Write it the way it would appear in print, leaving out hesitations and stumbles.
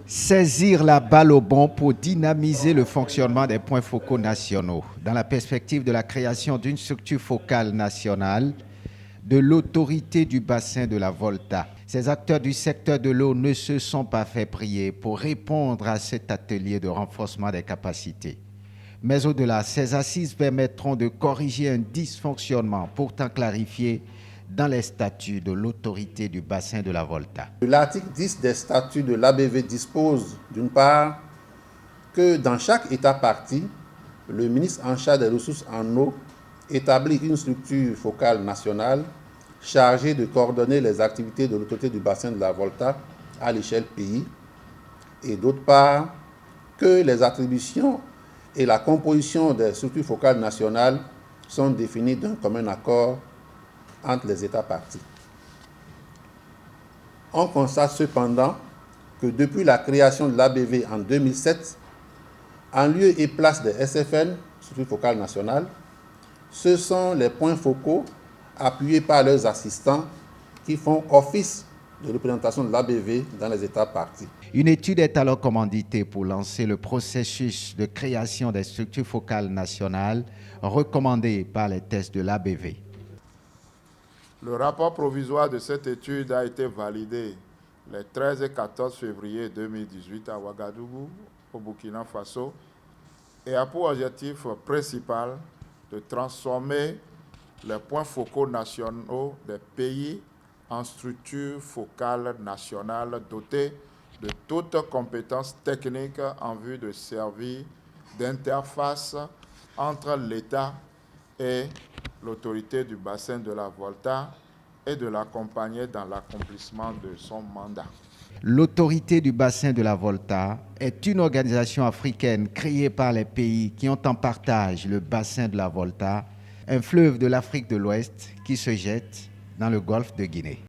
Saisir la balle au bon pour dynamiser le fonctionnement des points focaux nationaux dans la perspective de la création d'une structure focale nationale de l'autorité du bassin de la Volta. Ces acteurs du secteur de l'eau ne se sont pas fait prier pour répondre à cet atelier de renforcement des capacités. Mais au-delà, ces assises permettront de corriger un dysfonctionnement pourtant clarifié dans les statuts de l'autorité du bassin de la Volta. L'article 10 des statuts de l'ABV dispose d'une part que dans chaque État partie, le ministre en charge des ressources en eau établit une structure focale nationale chargée de coordonner les activités de l'autorité du bassin de la Volta à l'échelle pays, et d'autre part que les attributions et la composition des structures focales nationales sont définies d'un commun accord entre les États parties. On constate cependant que depuis la création de l'ABV en 2007, en lieu et place des SFN, structures focales nationales, ce sont les points focaux appuyés par leurs assistants qui font office de représentation de l'ABV dans les États parties. Une étude est alors commanditée pour lancer le processus de création des structures focales nationales recommandées par les tests de l'ABV. Le rapport provisoire de cette étude a été validé les 13 et 14 février 2018 à Ouagadougou, au Burkina Faso, et a pour objectif principal de transformer les points focaux nationaux des pays en structures focales nationales dotées de toutes compétences techniques en vue de servir d'interface entre l'État et l'autorité du bassin de la Volta et de l'accompagner dans l'accomplissement de son mandat. L'autorité du bassin de la Volta est une organisation africaine créée par les pays qui ont en partage le bassin de la Volta, un fleuve de l'Afrique de l'Ouest qui se jette dans le golfe de Guinée.